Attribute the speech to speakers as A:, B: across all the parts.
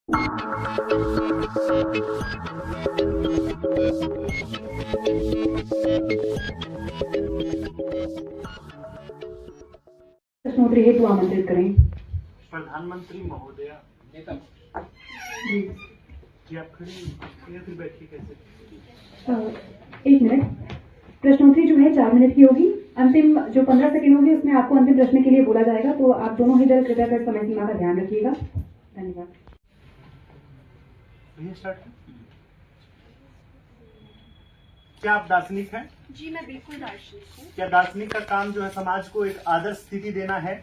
A: प्रश्नोत्तरी हेतु आमंत्रित करें।
B: प्रधानमंत्री महोदया
A: जी
B: क्या आप खड़े हैं या फिर बैठिए कैसे?
A: एक मिनट। प्रश्नोत्तरी जो है 4 मिनट की होगी। अंतिम जो 15 सेकंड होंगे उसमें आपको अंतिम प्रश्न के लिए बोला जाएगा, तो आप दोनों ही दल कृपया कर समय सीमा का ध्यान रखिएगा। धन्यवाद।
B: भैया स्टार्ट करें। क्या आप दार्शनिक हैं?
C: जी मैं बिल्कुल दार्शनिक हूँ।
B: क्या दार्शनिक का काम जो है समाज को एक आदर्श स्थिति देना है?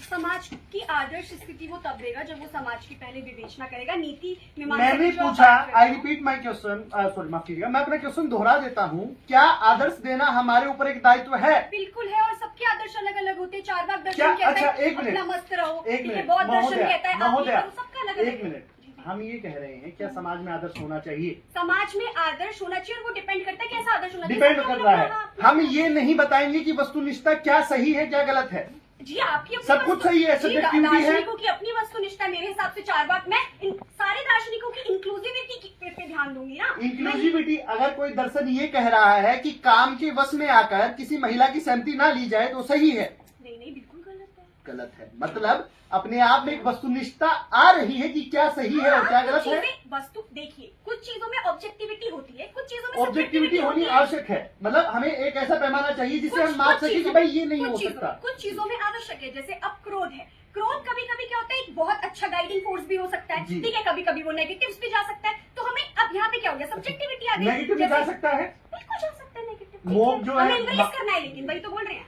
C: समाज की आदर्श स्थिति वो तब देगा जब वो समाज की पहले विवेचना करेगा, नीति
B: मैंने पूछा, I repeat my question, sorry माफ कीजिएगा, मैं अपना क्वेश्चन दोहरा देता हूँ। क्या आदर्श देना हमारे ऊपर एक दायित्व है?
C: बिल्कुल है, और सबके आदर्श अलग अलग होते हैं। चारवाक
B: क्या?
C: दर्शन कहता
B: अच्छा,
C: है
B: एक मिनट,
C: अपना मस्त रहो,
B: एक मिनट,
C: बौद्ध दर्शन कहता है आप ये
B: महोदया,
C: करो, सबका अलग अलग
B: एक मिनट। हम ये कह रहे हैं क्या समाज में आदर्श होना चाहिए?
C: समाज में आदर्श होना चाहिए, और वो डिपेंड करता है कैसा आदर्श होना चाहिए।
B: डिपेंड
C: सबका
B: कर रहा है।
C: अलग-अलग
B: हम ये नहीं बताएंगे कि वस्तुनिष्ठता क्या सही है क्या गलत है।
C: जी आपकी अपनी
B: सब कुछ सही है,
C: जी,
B: subjectivity है।
C: दार्शनिकों की अपनी वस्तुनिष्ठा। मेरे हिसाब से चारवाक में सारे दार्शनिकों की इंक्लूसिविटी पे ध्यान दूंगी ना।
B: इंक्लूसिविटी, अगर कोई दर्शन ये कह रहा है कि काम के वश में आकर किसी महिला की सहमति ना ली जाए तो सही है।
C: नहीं नहीं, बिल्कुल गलत है।
B: गलत है मतलब अपने आप में एक वस्तुनिष्ठता आ रही है कि क्या सही है और क्या गलत है।
C: वस्तु देखिए, कुछ चीजों में ऑब्जेक्टिविटी होती है, कुछ चीजों में
B: ऑब्जेक्टिविटी होनी आवश्यक है। मतलब हमें एक ऐसा पैमाना चाहिए जिससे हम मान सके कि भाई ये नहीं हो सकता।
C: कुछ चीजों में आवश्यक है, जैसे अब क्रोध है। क्रोध कभी कभी क्या होता है, एक बहुत अच्छा गाइडिंग फोर्स भी हो सकता है, ठीक है। कभी कभी वो नेगेटिव्स भी जा सकता है। तो हमें अब यहाँ पे क्या हो गया, सब्जेक्टिविटी आ गई।
B: नेगेटिव भी जा सकता है,
C: बिल्कुल जा सकता है नेगेटिव।
B: मोह जो है
C: एम्ब्रेस करना है, लेकिन वही तो बोल रहे हैं।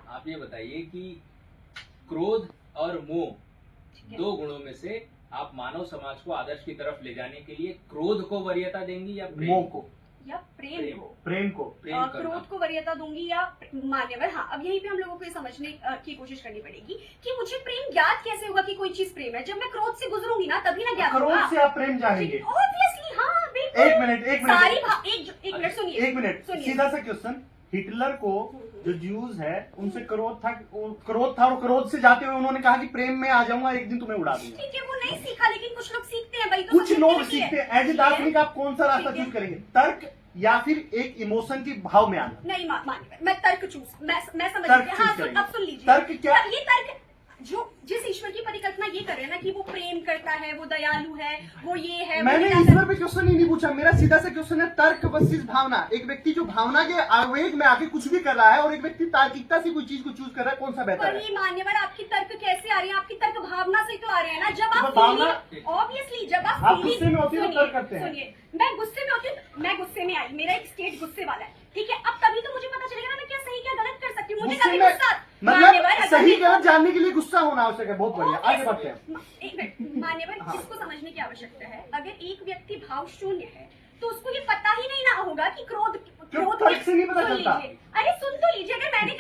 D: आप ये बताइए कि क्रोध और मोह दो गुणों में से आप मानव समाज को आदर्श की तरफ ले जाने के लिए क्रोध को वरीयता देंगी या
B: मोह को
C: या प्रेम को?
B: प्रेम को
C: क्रोध को वरीयता दूंगी या मान्यवर। हाँ, अब यहीं पे हम लोगों को ये समझने की कोशिश करनी पड़ेगी कि मुझे प्रेम ज्ञात कैसे होगा कि कोई चीज प्रेम है। जब मैं क्रोध से गुजरूंगी ना तभी ना ज्ञात होगा।
B: क्रोध से आप प्रेम जानेंगे।
C: ऑब्वियसली हाँ, बिल्कुल।
B: एक मिनट
C: एक मिनट सुनिए,
B: एक मिनट, सीधा सा क्वेश्चन। हिटलर को जो ज्यूज है उनसे क्रोध था और क्रोध से जाते हुए उन्होंने कहा कि प्रेम में आ जाऊंगा, एक दिन तुम्हें उड़ा दूंगा।
C: ठीक है, वो नहीं सीखा, लेकिन कुछ लोग सीखते हैं भाई। तो
B: कुछ लोग सीखते हैं। एज ए दार्शनिक आप कौन सा रास्ता चूज करेंगे, तर्क या फिर एक इमोशन की भाव में आना?
C: नहीं मैं तर्क चूज, मैं समझ
B: तर्क
C: गई। हाँ,
B: करेंगे।
C: अब सुन लीजिए,
B: तर्क क्या?
C: ये तर्क जो जिस ईश्वर की परिकल्पना ये कर रहे हैं ना कि वो प्रेम करता है, वो दयालु है, वो ये है,
B: मैंने ईश्वर पे क्वेश्चन ही नहीं पूछा। मेरा सीधा सा क्वेश्चन है तर्क वर्सेस भावना। एक व्यक्ति जो भावना के आवेग में आके कुछ भी कर रहा है और एक व्यक्ति तार्किकता से कोई चीज को चूज कर रहा है, कौन सा बेहतर है?
C: मान्यवर, आपकी तर्क कैसे आ रही है? आपकी तर्क भावना से तो आ रहे हैं ना। जब आप ऑब्वियसली जब आप
B: गुस्से में होती है तो तर्क करते हैं।
C: सुनिए, मैं गुस्से में होती हूँ, मैं गुस्से में आई, मेरा एक स्टेट गुस्से वाला है, ठीक है। अब तभी तो मुझे पता चलेगा ना मैं क्या सही क्या गलत कर सकती हूँ। मुझे कभी गुस्सा
B: मतलब सही गलत जानने के लिए गुस्सा होना आवश्यक है। बहुत बढ़िया, आगे बढ़ते हैं।
C: एक मिनट मान्यवर, इसको समझने की आवश्यकता है। अगर एक व्यक्ति भाव शून्य है तो उसको ये पता ही नहीं ना होगा कि क्रोध
B: तर्क से नहीं पता चलता।
C: अरे सुन तो लीजिए, अगर मैंने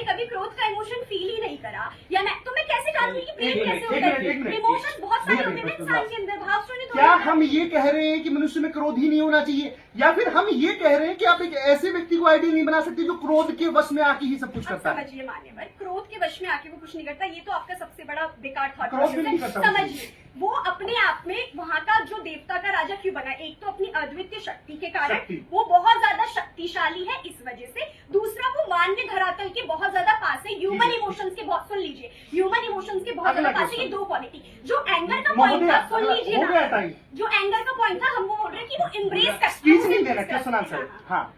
C: कभी क्रोध का इमोशन फील ही नहीं करा, या तो मैं कैसे जानूंगी कि प्रेम कैसे होता है? इमोशन बहुत सारे होते हैं इंसान के अंदर, भाव शून्य तो
B: क्या हम ये कह रहे हैं कि मनुष्य में क्रोध ही नहीं होना चाहिए, या फिर हम ये कह रहे हैं कि आप एक ऐसे व्यक्ति को आइडियल नहीं बना सकते जो क्रोध के वश में आके ही सब कुछ करता है?
C: समझिए मान्यवर, क्रोध के वश में आके वो कुछ नहीं करता, ये तो आपका सबसे बड़ा बेकार था।
B: क्रोध भी नहीं करता।
C: समझिए, वो अपने आप में वहाँ का जो देवता का राजा क्यों बना? एक तो अपनी अद्वितीय शक्ति के कारण वो बहुत ज्यादा शक्तिशाली है, इस वजह से। दूसरा, वो मानवीय धरातल के बहुत ज्यादा पास है। ह्यूमन इमोशंस के बहुत, सुन लीजिए, ह्यूमन इमोशंस के बहुत ज्यादा पास है। ये दो क्वालिटी, जो एंगर का पॉइंट था, सुन लीजिए ना, जो एंगर का पॉइंट था, हम वो बोल रहे हैं कि वो एम्ब्रेस कर
B: स्पीच नहीं देना, क्वेश्चन आंसर। हाँ,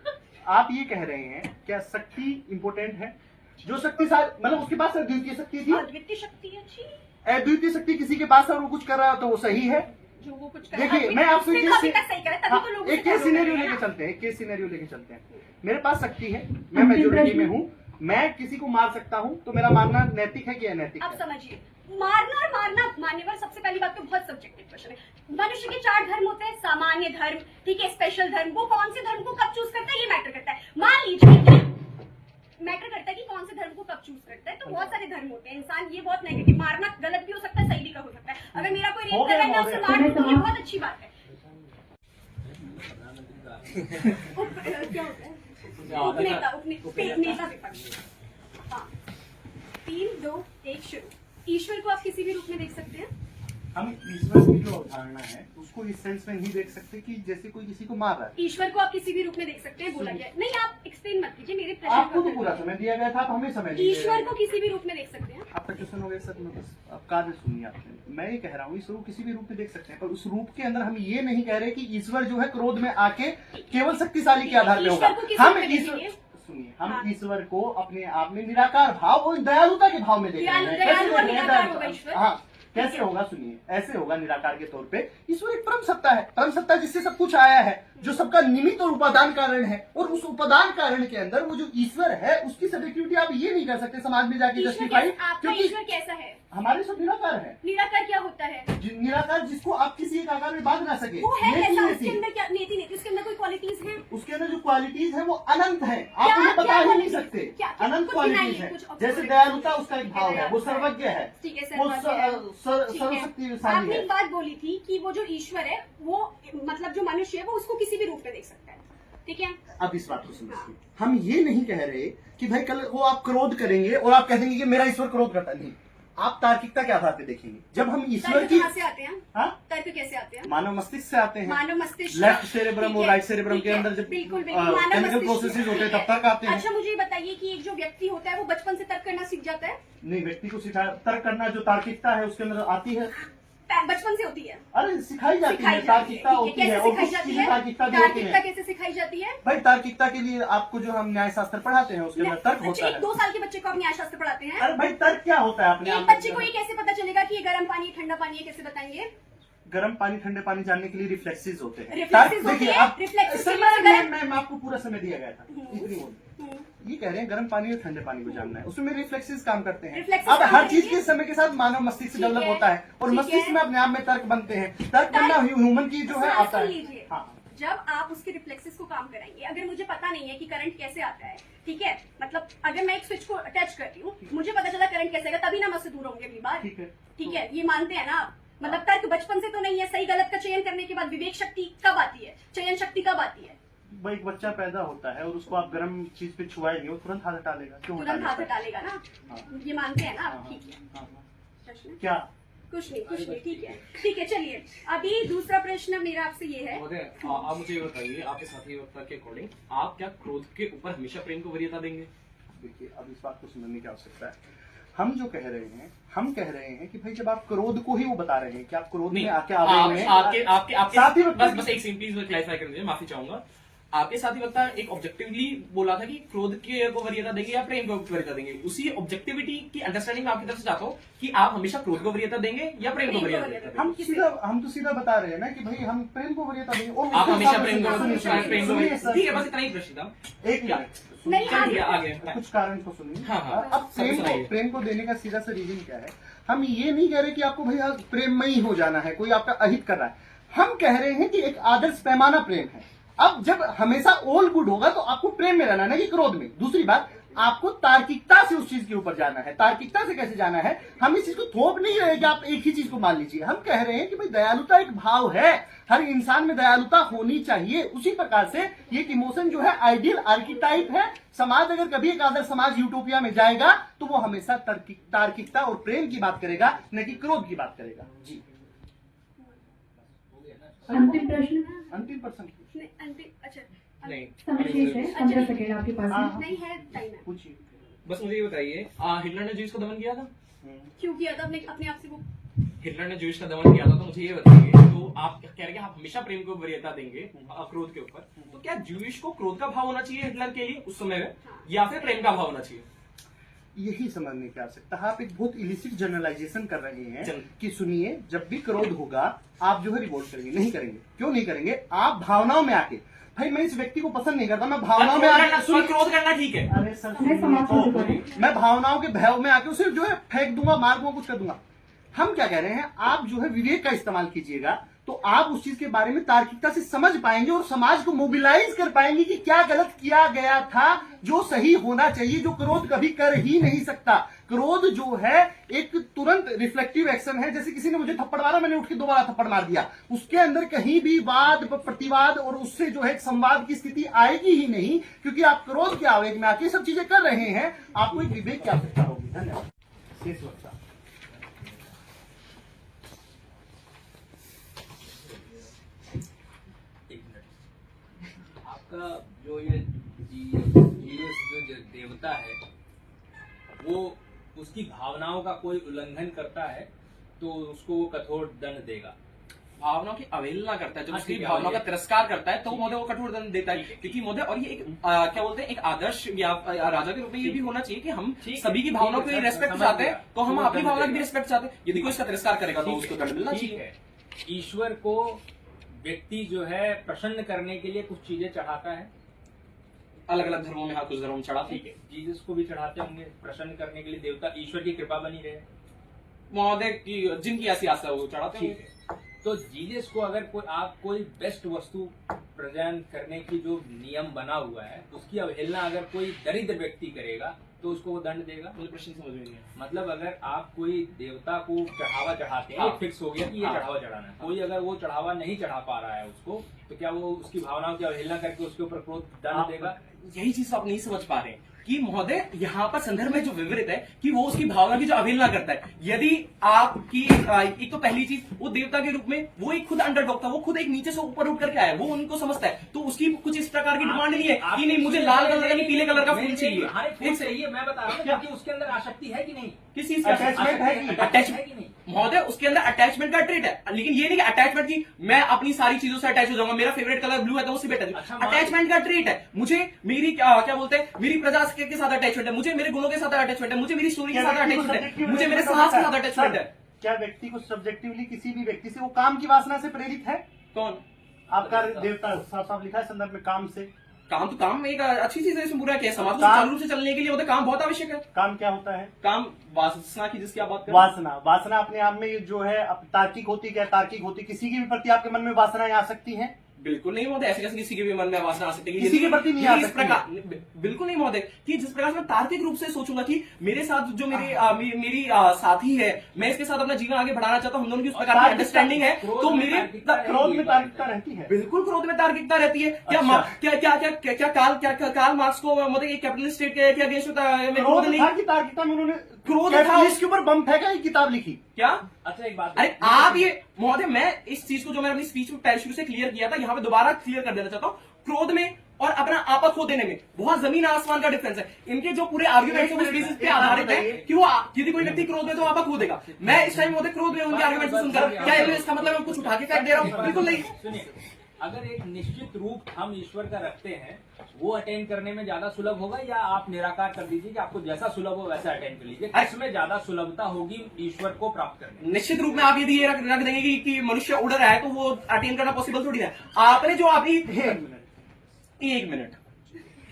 B: आप ये कह रहे हैं क्या शक्ति इंपोर्टेंट है? जो शक्तिशाली, मतलब उसके पास अद्वितीय शक्ति थी,
C: अद्वितीय शक्ति अच्छी,
B: अद्वितीय शक्ति किसी के पास है और वो कुछ कर रहा है तो वो सही है।
C: जो वो कुछ
B: देखिए, मैं आपसे एक केस सिनेरियो लेके चलते हैं। मेरे पास शक्ति है, मैं मेजोरिटी में हूँ, मैं किसी को मार सकता हूँ, तो मेरा मारना नैतिक है कि अनैतिक?
C: अब समझिए, मारना और मारना मान्यवर, सबसे पहली बात तो बहुत सब्जेक्टिव क्वेश्चन है। मनुष्य के 4 धर्म होते हैं, सामान्य धर्म, ठीक है, स्पेशल धर्म। वो कौन से धर्म को कब चूज करता है ये मैटर करता है। मान लीजिए मैटर करता है कि कौन से धर्म को कब चूज करता है। तो बहुत सारे धर्म होते हैं, इंसान ये बहुत नेगेटिव, मारना गलत भी हो सकता है, सही भी हो सकता है। अगर मेरा कोई रेप कर रहा है, उसे मार दूं, ये बहुत अच्छी बात है। क्या होता है? नेता विपक्ष। हाँ, 3, 2, 1 शुरू। ईश्वर को आप किसी भी रूप में देख सकते हैं,
B: हम ईश्वर की जो अवधारणा है उसको इस सेंस में नहीं देख सकते कि जैसे कोई किसी को मार रहा है।
C: ईश्वर को आप किसी भी रूप में देख सकते हैं, बोला गया है। नहीं, आप एक्सप्लेन मत कीजिए मेरे प्रश्न
B: आपको
C: का
B: तो पूरा समय दिया गया था, आप हमें समय दीजिए।
C: ईश्वर को किसी भी रूप में देख सकते हैं।
B: आपका क्वेश्चन हो गया सर, मैं बस आप कार्य सुनिए आपने। मैं ये कह रहा हूँ ईश्वर को किसी भी रूप में देख सकते हैं, पर उस रूप के अंदर हम ये नहीं कह रहे कि ईश्वर जो है क्रोध में आके केवल शक्तिशाली के आधार पे होगा।
C: ईश्वर को किसी
B: हम
C: रूप में
B: ईश्वर
C: देखेंगे।
B: सुनिए, हम
C: हाँ।
B: ईश्वर को अपने आप में निराकार भाव और दयालुता के भाव में देख रहे हैं।
C: दयालु और
B: कैसे
C: निराकार
B: दयालु-
C: होगा ईश्वर।
B: हाँ, कैसे होगा सुनिए, ऐसे होगा निराकार के तौर पे। ईश्वर एक परम सत्ता है, परम सत्ता जिससे सब कुछ आया है, जो सबका निमित्त और उपादान कारण है, और उस उपादान कारण के अंदर वो जो ईश्वर है उसकी सब्जेक्टिविटी आप ये नहीं कर सकते समाज में जाके
C: ईश्वर
B: जस्टिफाई,
C: कैसा- आपका
B: क्योंकि
C: ईश्वर कैसा है?
B: हमारे सब निराकार है।
C: निराकार क्या होता है?
B: निराकार जिसको आप किसी एक आकार में बांध ना सके,
C: वो है
B: नेति
C: कैसा?
B: नेति।
C: उसके अंदर क्या नेति नेति? उसके अंदर कोई क्वालिटीज हैं?
B: उसके अंदर जो क्वालिटीज है वो अनंत है, आप
C: क्या-
B: उन्हें बता
C: क्या
B: ही नहीं
C: qualities?
B: सकते।
C: क्या-
B: अनंत
C: कुछ
B: क्वालिटीज
C: गिनाइए,
B: है,
C: कुछ
B: जैसे
C: observe
B: दयालुता उसका एक
C: ठीक
B: भाव है, वो
C: दयालुता।
B: सर्वज्ञ है,
C: ठीक है,
B: वो
C: सर्वज्ञ है। ठीक है।
B: सर्वशक्तिशाली
C: आपने
B: है।
C: एक बात बोली थी कि वो जो ईश्वर है वो मतलब जो मनुष्य है वो उसको किसी भी रूप में देख सकता है, ठीक है?
B: अब इस बात को समझिए, हम ये नहीं कह रहे कि भाई कल वो आप क्रोध करेंगे और आप कह देंगे कि मेरा ईश्वर क्रोध करता नहीं। आप तार्किकता के आधार पे देखेंगे। जब हम ईश्वर
C: तर्क
B: की
C: कहाँ से आते हैं?
B: हाँ?
C: तर्क कैसे आते हैं?
B: मानव मस्तिष्क से आते हैं।
C: मानव मस्तिष्क,
B: लेफ्ट सेरेब्रम
C: ठीक
B: और
C: है,
B: राइट सेरेब्रम
C: ठीक
B: के
C: है,
B: अंदर जब
C: बिल्कुल बिल्कुल मानव
B: केमिकल
C: मस्तिष्क
B: प्रोसेसेस होते हैं
C: ठीक
B: तब तक आते हैं।
C: अच्छा, मुझे ये बताइए कि एक जो व्यक्ति होता है वो बचपन से तर्क करना सीख जाता है?
B: नहीं, व्यक्ति को सिखाया तर्क करना, जो तार्किकता है उसके अंदर आती है।
C: बचपन से होती है?
B: अरे सिखाई जाती
C: सिखाई
B: है,
C: जाती है,
B: तार्किकता
C: ठीक है।
B: होती है,
C: कैसे
B: और
C: सिखाई
B: कुछ
C: जाती
B: चीजें
C: है?
B: तार्किकता भी होती
C: तार्किकता
B: है।
C: कैसे सिखाई जाती है?
B: भाई तार्किकता के लिए आपको जो हम न्याय शास्त्र पढ़ाते हैं उसके अंदर तर्क
C: अच्छा,
B: होता
C: एक
B: है।
C: 2 साल के बच्चे को आप न्यायशास्त्र पढ़ाते हैं?
B: अरे भाई तर्क क्या होता है अपने
C: एक
B: आप में?
C: बच्चे को ये कैसे पता चलेगा कि ये गर्म पानी है, ठंडा पानी है, कैसे बताएंगे?
B: गर्म पानी ठंडे पानी जानने के लिए रिफ्लेक्सेस होते हैं।
C: Reflexes
B: देखिए,
C: होते हैं,
B: आप
C: reflexes
B: सर,
C: की वजह से
B: मैं आपको पूरा समय दिया गया था, इतनी बोल ये कह रहे हैं गर्म पानी और ठंडे पानी को जानना है, उसमें रिफ्लेक्सेस काम करते हैं।
C: Reflexes
B: अब
C: काम
B: हर चीज
C: करेंगे।
B: के समय के साथ मानव मस्तिष्क
C: ठीक
B: डेवलप
C: है,
B: होता है, और
C: ठीक
B: मस्तिष्क
C: है।
B: में अपने आप में तर्क बनते हैं। तर्क बनना ह्यूमन की जो है
C: सुन
B: आता है।
C: लीजिए,
B: हाँ,
C: जब आप उसके रिफ्लेक्सेस को काम कराएंगे, अगर मुझे पता नहीं है कि करंट कैसे आता है, ठीक है, मतलब अगर मैं एक स्विच को टच करती हूँ, मुझे पता चला करंट कैसे आएगा, तभी ना मैं उससे दूर होंगे अगली बार।
B: ठीक है।
C: ठीक है, ये मानते हैं ना आप? मतलब तर्क बचपन से तो नहीं है, सही गलत का चयन करने के बाद विवेक शक्ति कब आती है, चयन शक्ति कब आती है?
B: भाई एक बच्चा पैदा होता है और उसको आप गर्म चीज पे छुआएंगे, वो तुरंत हाथ हटा लेगा। क्यों
C: तुरंत हाथ
B: लेगा?
C: हटा लेगा ना?
B: हाँ।
C: ये मानते हैं ना आप?
B: हाँ,
C: ठीक है,
B: हाँ, हाँ।
C: प्रश्न
B: क्या
C: कुछ नहीं, ठीक है, ठीक है, चलिए अभी दूसरा प्रश्न मेरा आपसे ये है।
E: महोदय, आप मुझे ये बताइए, आपके साथी वक्ता के अकॉर्डिंग आप क्या क्रोध के ऊपर हमेशा प्रेम को वरीयता देंगे?
B: देखिए, अब इस बात को समझने की आवश्यकता है। हम जो कह रहे हैं, हम कह रहे हैं कि भाई जब आप क्रोध को ही वो बता रहे हैं कि आप क्रोध में आके आवेग में
E: आपके आपके आपके
B: साथी वक्ता
E: बस एक सिंपली क्लैरिफाई कर दीजिए, माफी चाहूंगा। आपके साथी वक्ता एक ऑब्जेक्टिवली बोला था कि क्रोध के को वरीयता देंगे या प्रेम को वरीयता देंगे। उसी ऑब्जेक्टिविटी की अंडरस्टैंडिंग मैं आपकी तरफ से चाहता हूँ कि आप हमेशा क्रोध को वरीयता देंगे या प्रेम को वरीयता देंगे।
B: हम तो सीधा बता रहे हैं ना कि भाई हम प्रेम को वरीयता देंगे। और
E: आप हमेशा
B: सुनिए,
E: प्रेम को
B: सुनिए,
E: प्रेम को
B: सुनिए,
E: वरीयता, ठीक है, बस इतना ही प्रश्न था।
B: एक मिनट
C: नहीं,
E: चलिए आगे।
B: कुछ कारण को सुनिए।
E: हाँ, हाँ।
B: अब
E: सुनाइए।
B: प्रेम को देने का सीधा सा रीजन क्या है? हम ये नहीं कह रहे कि आपको भैया प्रेममयी हो जाना है, कोई आपका अहित कर रहा है। हम कह रहे हैं कि एक आदर्श पैमाना प्रेम है। अब जब हमेशा ऑल गुड होगा तो आपको प्रेम में रहना है, कि क्रोध में। दूसरी बात, आपको तार्किकता से उस चीज के ऊपर जाना है। तार्किकता से कैसे जाना है? हम इस चीज को थोप नहीं रहे कि आप एक ही चीज को मान लीजिए। हम कह रहे हैं कि भाई दयालुता एक भाव है, हर इंसान में दयालुता होनी चाहिए। उसी प्रकार से ये एक इमोशन जो है आइडियल आर्किटाइप है। समाज अगर कभी एक आदर्श समाज यूटोपिया में जाएगा तो वो हमेशा तार्किकता और प्रेम की बात करेगा, न कि क्रोध की बात करेगा। जी,
A: अंतिम प्रश्न।
B: अंतिम प्रश्न
C: नहीं, अंतिम, अच्छा
E: नहीं,
A: समय शेष है 15 सेकेंड आपके पास
B: हाँ,
A: है।
C: नहीं है, टाइम है।
B: पूछिए।
E: बस मुझे ये बताइए, हिटलर ने ज्यूस का दमन किया था?
C: क्यों किया था? अपने आप से वो
E: हिटलर ने ज्यूस का दमन किया था, तो मुझे ये बताइए, तो आप कह रहे हैं कि आप हमेशा प्रेम को वरीयता देंगे क्रोध के ऊपर, तो क्या ज्यूइश को क्रोध का भाव होना चाहिए हिटलर के लिए उस समय में, या फिर प्रेम का भाव होना चाहिए?
B: यही समझने की आवश्यकता है। आप एक बहुत इलिसिट जनरलाइजेशन कर रहे हैं
E: चल।
B: कि सुनिए, जब भी क्रोध होगा आप जो है रिवोल्ट करेंगे। नहीं करेंगे। क्यों नहीं करेंगे? आप भावनाओं में आके, भाई मैं इस व्यक्ति को पसंद नहीं करता, मैं भावनाओं में आके
E: क्रोध करना ठीक है।
B: अरे सर
A: समय समाप्त हो चुका है।
B: मैं भावनाओं के भय में आके उसे जो है फेंक दूंगा, मार दूंगा, कुछ कर दूंगा। हम क्या कह रहे हैं? आप जो है विवेक का इस्तेमाल कीजिएगा, तो आप उस चीज के बारे में तार्किकता से समझ पाएंगे और समाज को मोबिलाइज कर पाएंगे कि क्या गलत किया गया था, जो सही होना चाहिए, जो क्रोध कभी कर ही नहीं सकता। क्रोध जो है एक तुरंत रिफ्लेक्टिव एक्शन है। जैसे किसी ने मुझे थप्पड़ मारा, मैंने उठ के दोबारा थप्पड़ मार दिया। उसके अंदर कहीं भी वाद प्रतिवाद और उससे जो है एक संवाद की स्थिति आएगी ही नहीं, क्योंकि आप क्रोध के आवेग में आके सब चीजें कर रहे हैं। आपको एक विवेक की आवश्यकता होगी। धन्यवाद। शेष वक्ता।
D: आपका जो ये जीवस जो देवता है वो उसकी भावनाओं का कोई उल्लंघन करता है तो उसको वो कठोर दंड देगा।
E: भावनाओं की अवहेलना करता है, जब
D: हाँ,
E: उसकी
D: ठीक है,
E: भावनाओं का
D: और ये-
E: तिरस्कार करता है तो
D: ठीक
E: महोदय वो कठोर दंड देता
D: ठीक
E: है।
D: है।
E: क्योंकि महोदय और ये एक क्या बोलते हैं एक आदर्श या राजा के रूप में ये भी होना चाहिए कि हम
D: ठीक है,
E: सभी की
D: ठीक
E: भावनाओं
D: है,
E: की
D: सर,
E: रेस्पेक्ट
D: समझ
E: चाहते हैं
D: गया।
E: तो हम
D: वो
E: अपनी
D: दंड
E: भावना की भी
D: देगा।
E: रिस्पेक्ट चाहते हैं। यदि कोई इसका तिरस्कार करेगा तो
D: ठीक
E: उसको
D: है,
E: दंड मिलना
D: ठीक
E: चाहिए।
D: है। ईश्वर को व्यक्ति जो है प्रसन्न करने के लिए कुछ चीजें चढ़ाता है।
E: अलग अलग धर्मों में, हाँ, कुछ धर्मों में चढ़ाते
D: ठीक है, जीसस को भी चढ़ाते होंगे प्रसन्न करने के लिए, देवता ईश्वर की कृपा बनी रहे।
E: महोदय की जिनकी ऐसी आस्था है वो चढ़ाते
D: ठीक
E: हैं।
D: है, तो जीसस को अगर कोई बेस्ट वस्तु प्रेजेंट करने की जो नियम बना हुआ है उसकी अवहेलना अगर कोई दरिद्र व्यक्ति करेगा तो उसको वो दंड देगा।
E: मुझे प्रश्न समझ में नहीं आया।
D: मतलब अगर आप कोई देवता को चढ़ावा चढ़ाते हैं,
E: हाँ।
D: ये फिक्स हो गया कि ये
E: हाँ।
D: चढ़ावा चढ़ाना है, कोई अगर वो चढ़ावा नहीं चढ़ा पा रहा है उसको तो क्या वो उसकी भावनाओं की अवहेलना करके उसके ऊपर क्रोध दंड देगा?
E: यही चीज आप नहीं समझ पा रहे हैं कि महोदय यहाँ पर संदर्भ में जो विवरित है कि वो उसकी भावना की जो अवहेलना करता है। यदि आपकी एक तो पहली चीज वो देवता के रूप में वो एक खुद अंडरडॉग था, वो खुद एक नीचे से ऊपर उठ करके आया, वो उनको समझता है तो उसकी कुछ इस प्रकार की डिमांड नहीं है कि नहीं मुझे लाल कलर का नहीं पीले कलर का फूल चाहिए।
D: हर एक फूल चाहिए, मैं बता रहा हूँ
E: क्या?
D: कि उसके अंदर आसक्ति है कि नहीं,
E: किस चीज का
B: Attachment है कि-
E: अटैचमेंट
D: है कि नहीं?
E: महोदय उसके अंदर अटैचमेंट का ट्रेट है, लेकिन ये नहीं कि अटैचमेंट की मैं अपनी सारी चीजों से अटैच हो जाऊंगा, मेरा फेवरेट कलर ब्लू है तो उसी पे
D: अच्छा,
E: अटैचमेंट का ट्रेट है। मुझे मेरी क्या बोलते हैं मेरी प्रजा के साथ अटैचमेंट है, मुझे मेरे गुणों के साथ अटैचमेंट है, मुझे मेरी स्टोरी के साथ अटैचमेंट है, मुझे मेरे साहस के साथ अटैचमेंट है।
B: क्या व्यक्ति को सब्जेक्टिवली किसी भी व्यक्ति से वो काम की वासना से प्रेरित है?
E: कौन?
B: आपका देवता साफ साफ लिखा है संदर्भ में काम से।
E: काम तो काम एक अच्छी चीज है, इसमें बुरा क्या है? समाज को
B: काम-
E: सुचारू रूप से चलने के लिए होता है काम बहुत आवश्यक है।
B: काम क्या होता है?
E: काम वासना की जिसकी आप बात कर रहे हैं।
B: वासना। वासना अपने आप में ये जो है तार्किक होती, क्या तार्किक होती? किसी के भी प्रति आपके मन में वासनाएं आ सकती हैं?
E: बिल्कुल नहीं महोदय, ऐसे कैसे किसी के भी मन में वासना आ सकती है?
B: किसी के प्रति नहीं आ
E: इस
B: सकती।
E: प्रकार बिल्कुल नहीं महोदय कि जिस प्रकार से मैं तार्किक रूप से सोचूंगा कि मेरे साथ जो मेरी साथी है, मैं इसके साथ अपना जीवन आगे बढ़ाना चाहता हूँ, हम दोनों की उस प्रकार की अंडरस्टैंडिंग है तो मेरे
B: क्रोध में तार्किकता रहती है।
E: बिल्कुल क्रोध में तार्किकता रहती है। क्या
B: अच्छा।
E: क्या क्या क्या क्या क्या कार्ल मार्क्स को मतलब एक कैपिटलिस्ट स्टेट के अगेंस्ट
B: क्रोध
E: नहीं?
B: था कि तार्किकता में उन्होंने
E: क्रोध था
B: इसके ऊपर बम फेंका, एक किताब लिखी?
E: क्या?
D: अच्छा एक बात,
E: अरे आप ये महोदय मैं इस चीज को जो मैंने अपनी स्पीच में पहले शुरू से क्लियर किया था यहाँ पे दोबारा क्लियर कर देना चाहता हूँ। क्रोध में और अपना आपा खो देने में बहुत जमीन आसमान का डिफरेंस है। इनके जो पूरे आर्ग्यूमेंट है उस बेसिस पे आधारित है कि वो यदि कोई व्यक्ति क्रोध में तो आपा खो देगा। मैं इस टाइम महोदय क्रोध में उनके आर्ग्यूमेंट को सुनकर क्या इसका मतलब मैं कुछ उठा के फेंक दे रहा हूँ? बिल्कुल नहीं।
D: सुनिए, अगर एक निश्चित रूप हम ईश्वर का रखते हैं वो अटेंड करने में ज्यादा सुलभ होगा, या आप निराकार कर दीजिए कि आपको जैसा सुलभ हो वैसा अटेंड कर लीजिए, इसमें ज्यादा सुलभता होगी ईश्वर को प्राप्त करने में?
E: निश्चित रूप में आप यदि ये रख देंगे कि मनुष्य उड़ रहा है तो वो अटेन करना पॉसिबल थोड़ी है। आपने जो अभी एक मिनट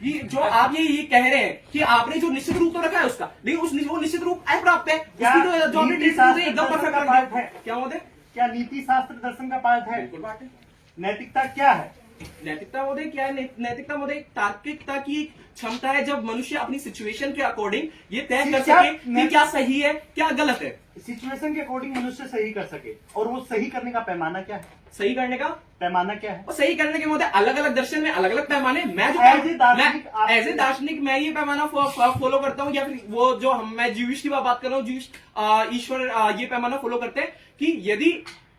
E: ये जो आप ये कह रहे हैं कि आपने जो निश्चित रूप तो रखा है उसका, लेकिन वो निश्चित रूप अप्राप्त है।
B: क्या
E: उसकी जो आपने
B: नीति
E: ट्रीटमेंट
B: शास्त्र
E: एकदम
B: दर्शन
E: परफेक्ट
B: का
E: कर
B: पाठ
E: दिया।
B: है?
E: क्या होते?
B: क्या नीति शास्त्र दर्शन का पाठ है?
E: बिल्कुल बात है।
B: नैतिकता क्या है?
E: नैतिकता महोदय क्या है? नैतिकता महोदय तार्किकता की क्षमता है जब मनुष्य अपनी सिचुएशन के अकॉर्डिंग ये तय कर
B: क्या-
E: सके कि क्या सही है क्या गलत है।
B: सिचुएशन के अकॉर्डिंग मनुष्य सही कर सके, और वो सही करने का पैमाना क्या है?
E: सही करने का
B: पैमाना क्या है?
E: और सही करने के महोदय अलग अलग दर्शन में अलग अलग पैमाने। मैं जो
B: As a दार्शनिक आप-
E: एज ए दार्शनिक मैं ये पैमाना फॉलो करता हूँ, या फिर वो जो मैं ज्यूइश की बात कर रहा हूँ, ज्यूइश ईश्वर ये पैमाना फॉलो करते हैं कि यदि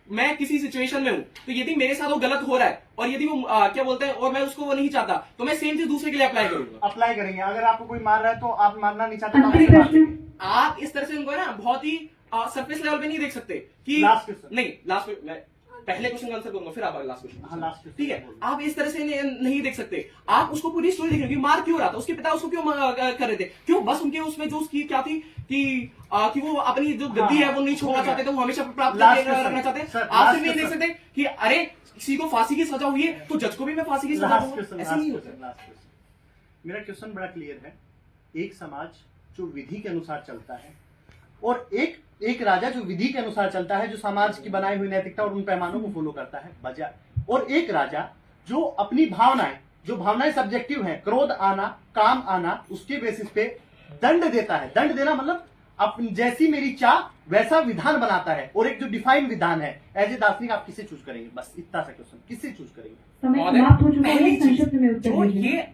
E: मैं किसी सिचुएशन में हूँ तो यदि मेरे साथ वो गलत हो रहा है और यदि वो क्या बोलते हैं और मैं उसको वो नहीं चाहता तो मैं सेम चीज दूसरे के लिए अप्लाई करूंगा।
B: अप्लाई करेंगे। अगर आपको कोई मार रहा है तो आप मारना नहीं चाहते तो आप
A: आखिरी
B: उसे मार
A: प्रश्न।
B: देंगे।
E: आप इस तरह से उनको है ना बहुत ही सरफेस लेवल पे नहीं देख सकते कि
B: Last question.
E: नहीं लास्ट मैं पहले क्वेश्चन का आंसर करूंगा फिर आप लास्ट
B: हाँ,
E: क्वेश्चन।
B: last question.
E: ठीक है, आप इस तरह से नहीं देख सकते। आप उसको पूरी स्टोरी देखेंगे, मार क्यों रहा था, उसके पिता उसको क्यों कर रहे थे, क्यों बस उनके उसमें जो उसकी क्या थी कि वो अपनी जो गद्दी है वो नहीं छोड़ना चाहते थे, वो हमेशा प्राप्त
B: Last
E: करके
B: question.
E: रखना चाहते
B: Sir,
E: हैं। आप
B: last
E: सिर्फ ये देख
B: question.
E: सकते कि अरे किसी को फांसी की सजा हुई है तो जज को भी मैं फांसी की सजा
B: लास्ट
E: दूंगा,
B: क्वेश्चन,
E: ऐसा नहीं
B: लास्ट
E: होता।
B: Question, last question. मेरा क्वेश्चन बड़ा क्लियर है। एक समाज जो विधि के अनुसार चलता है, और एक राजा जो विधि के अनुसार चलता है, जो समाज की बनाई हुई नैतिकता और उन पैमानों को फॉलो करता है बजाय, और एक राजा जो अपनी भावनाएं सब्जेक्टिव है, क्रोध आना, काम आना, उसके बेसिस पे दंड देता है। दंड देना मतलब अपनी जैसी मेरी चाह वैसा विधान बनाता है, और एक जो डिफाइंड विधान है। एज ए दार्शनिक आप किसे चूज करेंगे? बस इतना सा क्वेश्चन, किसे चूज करेंगे?
A: समय
E: महोदय,
A: समाप्त हो चुका है,
E: पहली चीज
A: संक्षिप्त में उत्तर
E: जो
A: दीजिए।
E: ये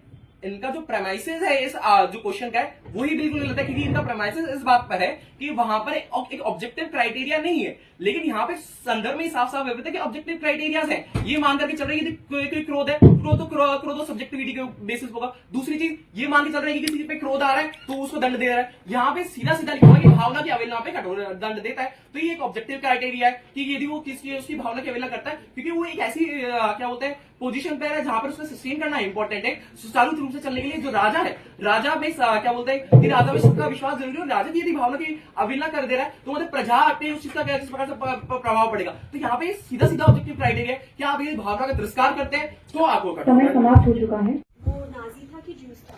E: इनका जो प्रेमाइसेस है इस जो क्वेश्चन का है वही बिल्कुल गलत है, क्योंकि इनका प्रेमाइसेस इस बात पर है कि वहां पर एक ऑब्जेक्टिव क्राइटेरिया नहीं है लेकिन यहाँ पे संदर्भ में साफ साफ व्यवस्थित है कि ऑब्जेक्टिव क्राइटेरियाज है। ये मान करके चल रही है कि कोई क्रोध है, क्रोध सब्जेक्टिविटी के बेसिस होगा। दूसरी चीज ये मान के चल रही है कि किसी पे क्रोध आ रहा है तो उसको दंड दे रहा है। यहाँ पे सीधा सीधा लिखा हुआ है कि भावना की अवहेलना पे कठोर दंड देता है। तो ये एक ऑब्जेक्टिव क्राइटेरिया है कि यदि वो उसकी भावना की अवहेलना करता है, क्योंकि वो एक ऐसी क्या बोलते हैं पोजीशन पे है जहां पर उसको सस्टेन करना इंपॉर्टेंट है सुचारू रूप से चलने के लिए। जो राजा है, राजा में क्या बोलते हैं कि राजा में सबका विश्वास जरूरी है। राजा की यदि भावना की अवहेलना कर दे रहा है तो मतलब प्रजा पे उस चीज का किस प्रकार से प्रभाव पड़ेगा। तो यहाँ पे सीधा सीधा ऑब्जेक्टिव क्राइटेरिया है कि आप ये भावना का तिरस्कार करते हैं तो आपको
A: समय समाप्त हो चुका है।
C: वो नाजी था कि ज्यूस था?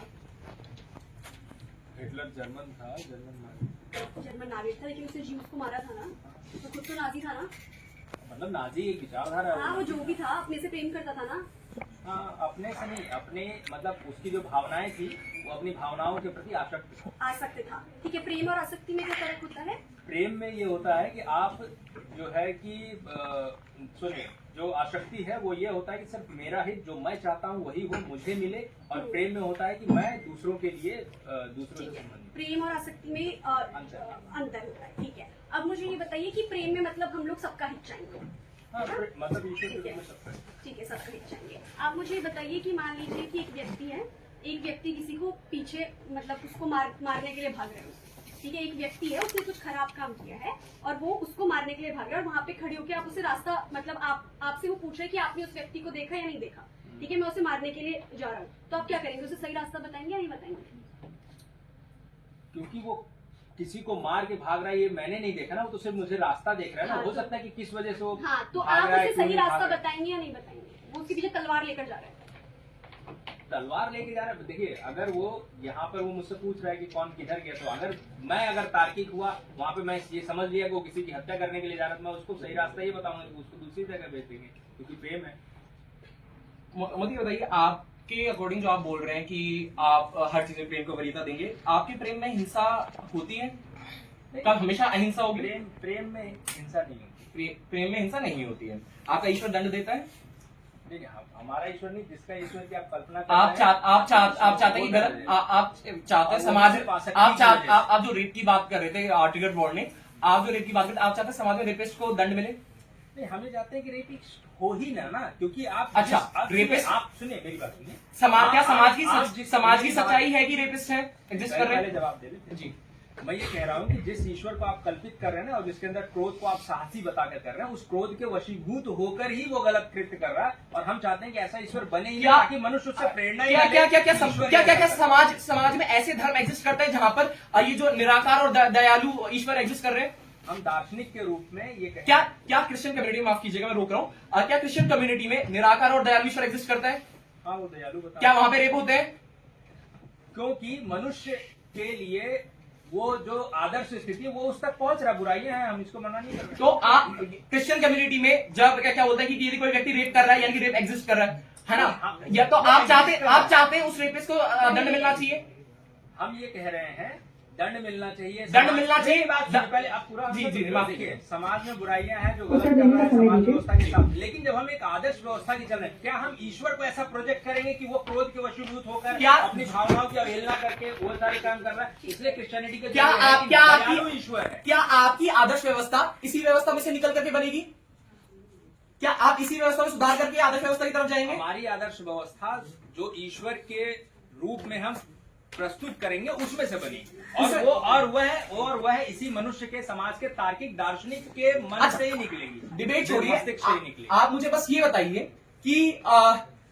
D: हिटलर जर्मन था,
C: जर्मन नागरिक था, लेकिन उसने ज्यूस को मारा था ना, तो खुद तो नाजी था ना।
D: मतलब नाजी एक विचारधारा है।
C: हाँ, वो जो भी था अपने से प्रेम करता था ना।
D: हाँ, अपने से नहीं, अपने मतलब उसकी जो भावनाएं थी वो अपनी भावनाओं के प्रति आसक्त थी।
C: आसक्त था, ठीक है। प्रेम और आसक्ति में क्या फर्क होता है?
D: प्रेम में ये होता है कि आप जो है कि सुनिए, जो आसक्ति है वो ये होता है कि सिर्फ मेरा हित, जो मैं चाहता हूँ वही हो, मुझे मिले। और प्रेम में होता है कि मैं दूसरों के लिए दूसरों से संबंधित।
C: प्रेम और आसक्ति में अंतर होता है, ठीक है। अब मुझे ये बताइए कि प्रेम में मतलब हम लोग सबका हित चाहेंगे।
D: हाँ, मतलब ईश्वर के रूप में सबका है।
C: ठीक है, सबका हित चाहेंगे। आप मुझे ये बताइए कि मान लीजिए कि एक व्यक्ति है, एक व्यक्ति किसी को पीछे मतलब उसको मारने के लिए भाग रहे हो, ठीक है। एक व्यक्ति है, उसने कुछ खराब काम किया है और वो उसको मारने के लिए भाग रहा है, और वहां पे खड़े होकर आप उसे रास्ता मतलब आपसे वो पूछ रहे हैं कि आपने उस व्यक्ति को देखा या नहीं देखा, ठीक है, मैं उसे मारने के लिए जा रहा हूँ, तो आप क्या करेंगे? उसे सही रास्ता बताएंगे या नहीं बताएंगे?
D: क्योंकि वो किसी को मार के भाग रहा है ये मैंने नहीं देखा ना, वो तो सिर्फ मुझे रास्ता देख रहा है ना।
C: हाँ,
D: हो
C: तो-
D: सकता है कि किस वजह से वो
C: हाँ, तो
D: भाग
C: आप
D: रहा है,
C: उसे
D: क्यों
C: सही
D: नहीं भाग
C: रास्ता
D: रहा है।
C: बताएंगे या नहीं बताएंगे? वो उसके पीछे तलवार लेकर जा रहा है।
D: तलवार लेके जा रहा है। देखिए, अगर वो यहाँ पर वो मुझसे पूछ रहा है कि कौन किधर गया, तो अगर तार्किक हुआ वहाँ पे मैं ये समझ लिया कि वो किसी की हत्या करने के लिए जा रहा था, मैं उसको सही रास्ता ये बताऊंगा कि उसको दूसरी जगह भेज देंगे, क्योंकि प्रेम है।
E: मोदी बताइए, आपके अकॉर्डिंग जो आप बोल रहे हैं कि आप हर चीज में प्रेम को वरीयता देंगे, आपके प्रेम में हिंसा होती है? कब हमेशा अहिंसा होगी?
D: प्रेम में हिंसा नहीं होती।
E: प्रेम में हिंसा नहीं होती है। आपका ईश्वर दंड देता है?
D: देखिए, हमारा ईश्वर नहीं, जिसका ईश्वर की आप कल्पना
E: आप चाहते हैं कि गलत, आप चाहते हैं समाज, आप जो रेप की बात कर रहे थे आर्टिकल बोर्ड ने, आप जो रेप की बात कर रहे थे, आप चाहते हैं समाज में रेपिस्ट को दंड मिले?
D: नहीं, हमें चाहते हैं कि रेपिस्ट हो ही ना, क्योंकि आप
E: अच्छा, रेपिस्ट,
D: आप सुनिए मेरी बात सुनिए।
E: समाज की सच्चाई है कि रेपिस्ट है एग्जिस्ट कर रहे हैं?
D: जवाब दे देते
E: जी,
D: मैं ये कह रहा हूँ कि जिस ईश्वर को आप कल्पित कर रहे हैं ना, और जिसके अंदर क्रोध को आप साहसी बताकर कर रहे हैं, उस क्रोध के वशीभूत होकर ही वो गलत कृत्य कर रहा है। और हम चाहते हैं कि ऐसा ईश्वर बने ही, ताकि मनुष्य उससे प्रेरणा ही
E: क्या समाज में ऐसे धर्म एग्जिस्ट करते हैं जहाँ पर ये जो निराकार और दयालु ईश्वर एग्जिस्ट कर रहे हैं?
D: हम दार्शनिक के रूप में ये कहें।
E: क्या क्रिश्चियन कम्युनिटी, माफ कीजिएगा मैं रोक रहा हूँ, क्या क्रिश्चियन कम्युनिटी में निराकार और दयालु ईश्वर एग्जिस्ट करता है?
D: हाँ, वो दयालु बता।
E: क्या वहां पे रेप होते हैं?
D: क्योंकि मनुष्य के लिए वो जो आदर्श स्थिति है वो उस तक पहुंच रहा, बुराइयां हैं, हम इसको मना नहीं कर रहे।
E: तो आप क्रिश्चियन कम्युनिटी में जब क्या बोलते हैं कि यदि कोई व्यक्ति रेप कर रहा है यानी कि रेप एग्जिस्ट कर रहा है ना, या तो आप चाहते हैं उस रेपिस्ट को दंड मिलना चाहिए?
D: हम ये कह रहे हैं दंड मिलना चाहिए,
E: दंड मिलना चाहिए।
D: पहले आप पूरा
E: जी,
D: देखिए, समाज में बुराइयां हैं जो गलत कर रहा है समाज व्यवस्था के साथ, लेकिन जब हम एक आदर्श व्यवस्था की चल रहे हैं, क्या हम ईश्वर को ऐसा प्रोजेक्ट करेंगे कि वो क्रोध के वशीभूत होकर अपनी भावनाओं की अवहेलना करके वो सारे काम कर रहा है? इसलिए क्रिश्चियनिटी के ईश्वर है।
E: क्या आपकी आदर्श व्यवस्था इसी व्यवस्था में से निकल करके बनेगी? क्या आप इसी व्यवस्था में सुधार करके आदर्श व्यवस्था की तरफ जाएंगे?
D: हमारी आदर्श व्यवस्था जो ईश्वर के रूप में हम प्रस्तुत करेंगे उसमें से बनी, और वह इसी मनुष्य के समाज के तार्किक दार्शनिक के मन से ही निकलेगी,
E: डिबेट छोड़िए।
D: मस्तिष्क से ही निकलेगी।
E: आप मुझे बस ये बताइए कि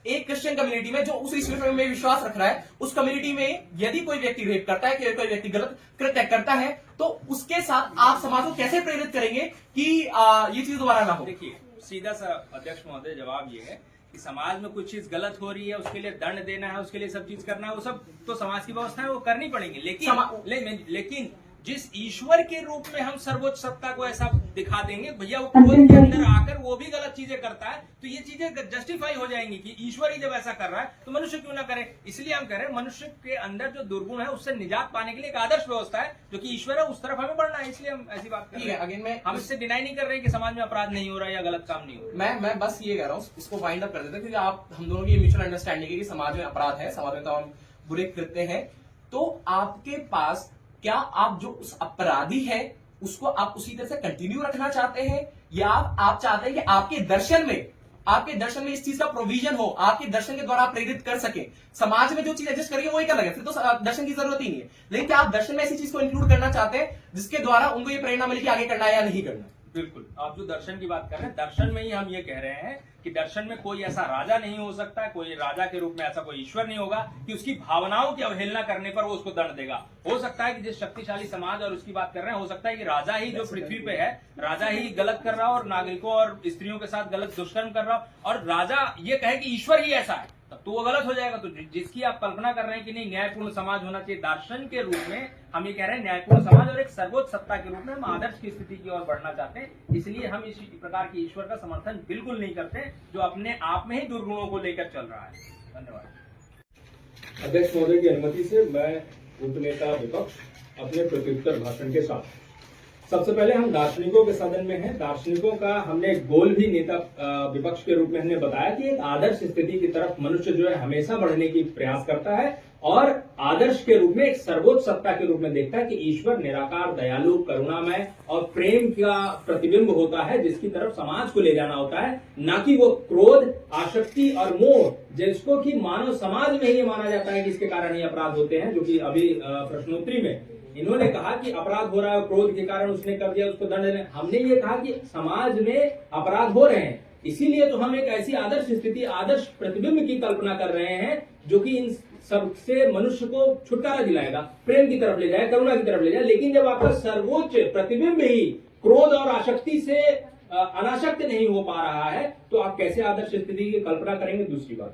E: एक क्रिश्चियन कम्युनिटी में जो उस ईश्वर में विश्वास रख रहा है, उस कम्युनिटी में यदि कोई व्यक्ति रेप करता है, कोई व्यक्ति गलत कृत्य करता है, तो उसके साथ आप समाज को कैसे प्रेरित करेंगे कि ये चीज दोबारा ना हो?
D: देखिए, सीधा सा अध्यक्ष महोदय जवाब ये है कि समाज में कुछ चीज गलत हो रही है, उसके लिए दंड देना है, उसके लिए सब चीज करना है, वो सब तो समाज की व्यवस्था है, वो करनी पड़ेगी। लेकिन जिस ईश्वर के रूप में हम सर्वोच्च सत्ता को ऐसा दिखा देंगे, भैया वो क्रोध के अंदर आकर वो भी गलत चीजें करता है, तो ये चीजें जस्टिफाई हो जाएंगी कि ईश्वर ही जब ऐसा कर रहा है तो मनुष्य क्यों ना करे। इसलिए हम कह रहे हैं मनुष्य के अंदर जो दुर्गुण है उससे निजात पाने के लिए एक आदर्श व्यवस्था है जो कि ईश्वर है, उस तरफ हमें बढ़ना है। इसलिए हम ऐसी बात कर रहे हैं।
E: अगेन
D: हम इससे डिनाई नहीं कर रहे कि समाज में अपराध नहीं हो रहा है या गलत काम नहीं हो रहा।
E: मैं बस ये कह रहा हूँ, इसको वाइंड अप कर देते हैं, क्योंकि आप हम दोनों की म्यूचुअल अंडरस्टैंडिंग है कि समाज में अपराध है, समाज में तो हम बुरे कृत्य हैं। तो आपके पास क्या आप जो उस अपराधी है उसको आप उसी तरह से कंटिन्यू रखना चाहते हैं, या आप चाहते हैं कि आपके दर्शन में इस चीज का प्रोविजन हो, आपके दर्शन के द्वारा आप प्रेरित कर सके, समाज में जो चीज एडजस्ट करेंगे वो ही कर लगे, फिर तो दर्शन की जरूरत ही नहीं है। लेकिन क्या आप दर्शन में ऐसी चीज को इंक्लूड करना चाहते हैं जिसके द्वारा उनको ये प्रेरणा मिले कि आगे करना है या नहीं करना?
D: बिल्कुल, आप जो दर्शन की बात कर रहे हैं, दर्शन में ही हम ये कह रहे हैं कि दर्शन में कोई ऐसा राजा नहीं हो सकता है, कोई राजा के रूप में ऐसा कोई ईश्वर नहीं होगा कि उसकी भावनाओं की अवहेलना करने पर वो उसको दंड देगा। हो सकता है कि जिस शक्तिशाली समाज और उसकी बात कर रहे हैं, हो सकता है कि राजा ही जो पृथ्वी पे है, राजा ही गलत कर रहा हो और नागरिकों और स्त्रियों के साथ गलत दुष्कर्म कर रहा हो, और राजा ये कहे कि ईश्वर ही ऐसा है, तब तो वो गलत हो जाएगा। तो जिसकी आप कल्पना कर रहे हैं कि नहीं न्यायपूर्ण समाज होना चाहिए, दर्शन के रूप में हम ये कह रहे हैं न्यायपूर्ण समाज और एक सर्वोच्च सत्ता के रूप में हम आदर्श की स्थिति की ओर बढ़ना चाहते हैं। इसलिए हम इस प्रकार की ईश्वर का समर्थन बिल्कुल नहीं करते जो अपने आप में ही दुर्गुणों को लेकर चल रहा है। धन्यवाद।
F: अध्यक्ष महोदय की अनुमति से मैं उपनेता विपक्ष अपने प्रत्युत्तर भाषण के साथ, सबसे पहले हम दार्शनिकों के सदन में हैं। दार्शनिकों का हमने गोल भी नेता विपक्ष के रूप में हमने बताया कि एक आदर्श स्थिति की तरफ मनुष्य जो है हमेशा बढ़ने की प्रयास करता है और आदर्श के रूप में एक सर्वोच्च सत्ता के रूप में देखता है कि ईश्वर निराकार, दयालु, करुणामय और प्रेम का प्रतिबिंब होता है जिसकी तरफ समाज को ले जाना होता है, ना कि वो क्रोध, आसक्ति और मोह जिसको कि मानव समाज में ही माना जाता है कि इसके कारण ही अपराध होते हैं। जो कि अभी प्रश्नोत्तरी में इन्होंने कहा कि अपराध हो रहा है, क्रोध के कारण उसने कर दिया, उसको दंड देना। हमने ये कहा कि समाज में अपराध हो रहे हैं, इसीलिए तो हम एक ऐसी आदर्श स्थिति, आदर्श प्रतिबिंब की कल्पना कर रहे हैं जो कि इन सबसे मनुष्य को छुटकारा दिलाएगा, प्रेम की तरफ ले जाए, करुणा की तरफ ले जाए। लेकिन जब आपका सर्वोच्च प्रतिबिंब ही क्रोध और आसक्ति से अनासक्त नहीं हो पा रहा है तो आप कैसे आदर्श स्थिति की कल्पना करेंगे? दूसरी बात,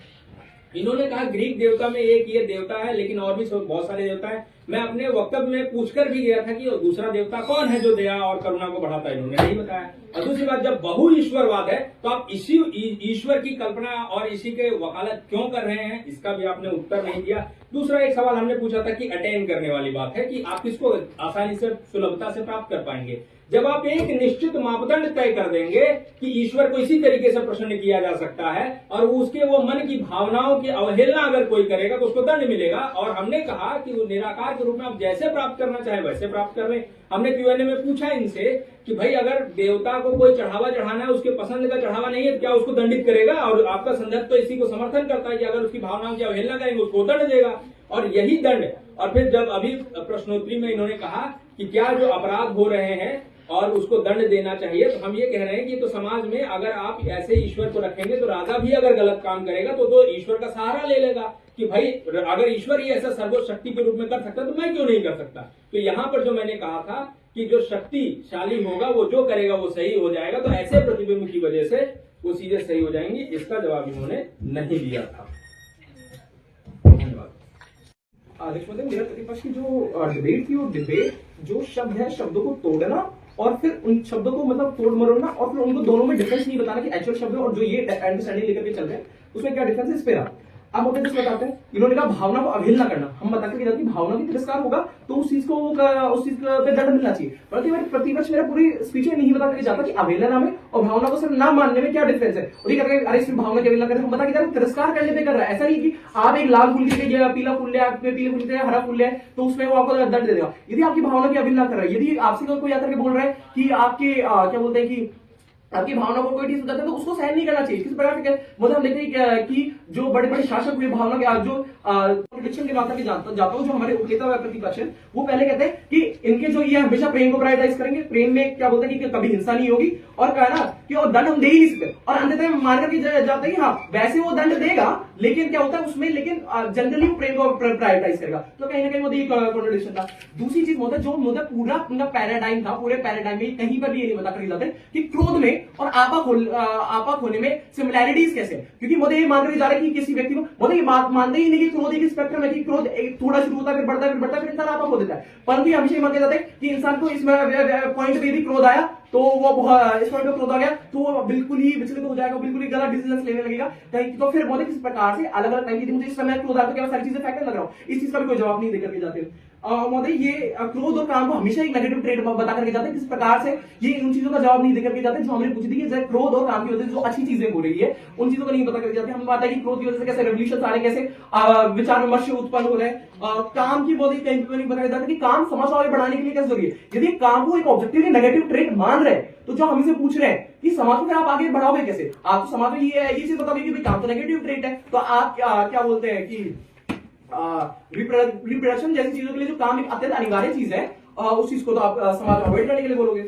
F: इन्होंने कहा ग्रीक देवता में एक ये देवता है लेकिन और भी बहुत सारे देवता हैं। मैं अपने वक्तव्य में पूछकर भी गया था कि दूसरा देवता कौन है जो दया और करुणा को बढ़ाता है, इन्होंने नहीं बताया। और दूसरी बात, जब बहु ईश्वरवाद है तो आप इसी ईश्वर की कल्पना और इसी के वकालत क्यों कर रहे हैं, इसका भी आपने उत्तर नहीं दिया। दूसरा एक सवाल हमने पूछा था कि अटेन करने वाली बात है कि आप किसको आसानी से, सुलभता से प्राप्त कर पाएंगे। जब आप एक निश्चित मापदंड तय कर देंगे कि ईश्वर को इसी तरीके से प्रसन्न किया जा सकता है और उसके वो मन की भावनाओं की अवहेलना अगर कोई करेगा तो उसको दंड मिलेगा। और हमने कहा कि वो निराकार के रूप में आप जैसे प्राप्त करना चाहे वैसे प्राप्त कर लें। हमने Q&A में पूछा इनसे कि भाई अगर देवता को कोई चढ़ावा चढ़ाना है, उसके पसंद का चढ़ावा नहीं है, क्या उसको दंडित करेगा? और आपका संदर्भ तो इसी को समर्थन करता है कि अगर उसकी भावनाओं की अवहेलना करेंगे उसको दंड देगा, और यही दंड। और फिर जब अभी प्रश्नोत्तरी में इन्होंने कहा कि क्या जो अपराध हो रहे हैं और उसको दंड देना चाहिए, तो हम ये कह रहे हैं कि तो समाज में अगर आप ऐसे ईश्वर को रखेंगे तो राजा भी अगर गलत काम करेगा तो ईश्वर का सहारा ले लेगा कि भाई अगर ईश्वर ही ऐसा सर्वोच्च शक्ति के रूप में कर सकता तो मैं क्यों नहीं कर सकता। तो यहाँ पर जो मैंने कहा था कि जो शक्तिशाली होगा वो जो करेगा वो सही हो जाएगा, तो ऐसे प्रतिबिंब की वजह से वो चीजें सही हो जाएंगी। इसका जवाब इन्होंने नहीं दिया था। धन्यवाद।
G: अध्यक्ष महोदय, मेरा प्रतिपक्ष की जो डिबेट थी वो डिबेट जो शब्द है, शब्दों को तोड़ना और फिर उन शब्दों को मतलब तोड़ मरोड़ना और फिर उनको दोनों में डिफरेंस नहीं बताना कि एक्चुअल शब्द और जो ये अंडरस्टैंडिंग लेकर के चल रहे हैं उसमें क्या डिफरेंस है, इस पे रहा। अब मुझे कुछ बताते हैं, इन्होंने कहा भावना को अवहेलना करना। हम बताते हैं कि भावना की तिरस्कार होगा तो उस चीज पे दंड मिलना चाहिए। परंतु मेरे प्रतिपक्ष मेरा पूरी स्पीच में नहीं बता करके जाता कि अवहेलना में और भावना को सिर्फ ना मानने में क्या डिफरेंस है। और ये कहते हैं अरे सिर्फ भावना की अवहेलना करते, हम बता कि तिरस्कार करने पे कर रहा है। ऐसा नहीं कि आप एक लाल फूल के पीला फूल लिया, पीले फूल लिया, हरा फूल लिया तो उसमें वो आपको दंड दे देगा। यदि आपकी भावना की अवहेलना कर रहा है, यदि आपसे कोई आकर के बोल रहा है कि आपके क्या बोलते हैं कि आपकी भावना को कोई चीज बताते हैं तो उसको सहन नहीं करना चाहिए। किस प्रकार से मतलब हम देखते हैं कि जो बड़े बड़े शासक हुए भावना के जो कॉन्ट्रडिक्शन की बात करके जाता हूँ, जो हमारे उपनेता व प्रतिपक्ष है वो पहले कहते हैं कि इनके जो ये हमेशा प्रेम को प्रायोरिटाइज करेंगे, प्रेम में क्या बोलते हैं कि कभी हिंसा नहीं होगी और कहना कि वो दंड हम दे ही नहीं सकते, और अंततः मानकर के जाते हैं हाँ वैसे वो दंड देगा लेकिन क्या होता है उसमें, लेकिन जनरली प्रेम को प्रायोरिटाइज करेगा। तो कहीं ना कहीं मोदी कॉन्ट्रडिक्शन था। दूसरी चीज होता है जो मोदी पूरा उनका पैराडाइम था, पूरे पैराडाइम में कहीं पर भी ये नहीं बता कर जाते कि क्रोध में और आपा खोने में सिमिलैरिटीज कैसे, क्योंकि मोदी ये मान कर जा रहे हैं कि किसी व्यक्ति को मोदी ये बात मानते ही नहीं कि क्रोध एक स्पेक्ट्रम है कि क्रोध थोड़ा शुरू होता है फिर बढ़ता है फिर बढ़ता है फिर इंसान आपा खो देता है। परंतु हमेशा ये मान के जाते हैं कि इंसान को इस पॉइंट पे यदि क्रोध आया तो वो इस पॉइंट पे क्रोध आ गया तो वो बिल्कुल ही विचलित हो जाएगा, बिल्कुल ही गलत डिसीजन लेने लगेगा। तो फिर मोदी किस प्रकार से अलग अलग टाइम की मुझे इस समय क्रोध आता है, क्या सारी चीजें फैक्टर लग रहा हूं, इस चीज का भी कोई जवाब नहीं देकर के जाते। महोदय ये क्रोध और काम को हमेशा एक नेगेटिव ट्रेड बता करके जाते हैं। किस प्रकार से ये उन चीजों का जवाब नहीं देकर के जाते जो हमने पूछी थी कि जैसे क्रोध और काम की वजह से जो अच्छी चीजें हो रही है उन चीजों का नहीं बता करके जाते। हमें बात है कि क्रोध की वजह से कैसे रेवोल्यूशन आ रहे, कैसे विचार विमर्श उत्पन्न हो रहे हैं। काम की बोली कहीं पर नहीं बताया जाता कि काम समाज को आगे बढ़ाने के लिए कैसे जरूरी है। यदि काम को एक ऑब्जेक्टिवली नेगेटिव ट्रेड मान रहे हैं तो जो हम इसे पूछ रहे हैं कि समाज को फिर आप आगे बढ़ाओगे कैसे। आप तो समाज में ये चीज बताओगे कि भाई काम तो नेगेटिव ट्रेड है, तो आप क्या बोलते हैं कि रिप्रोडक्शन जैसी चीजों के लिए जो काम एक अत्यंत अनिवार्य चीज है उस चीज को तो आप समाज में अवॉइड करने के लिए बोलोगे।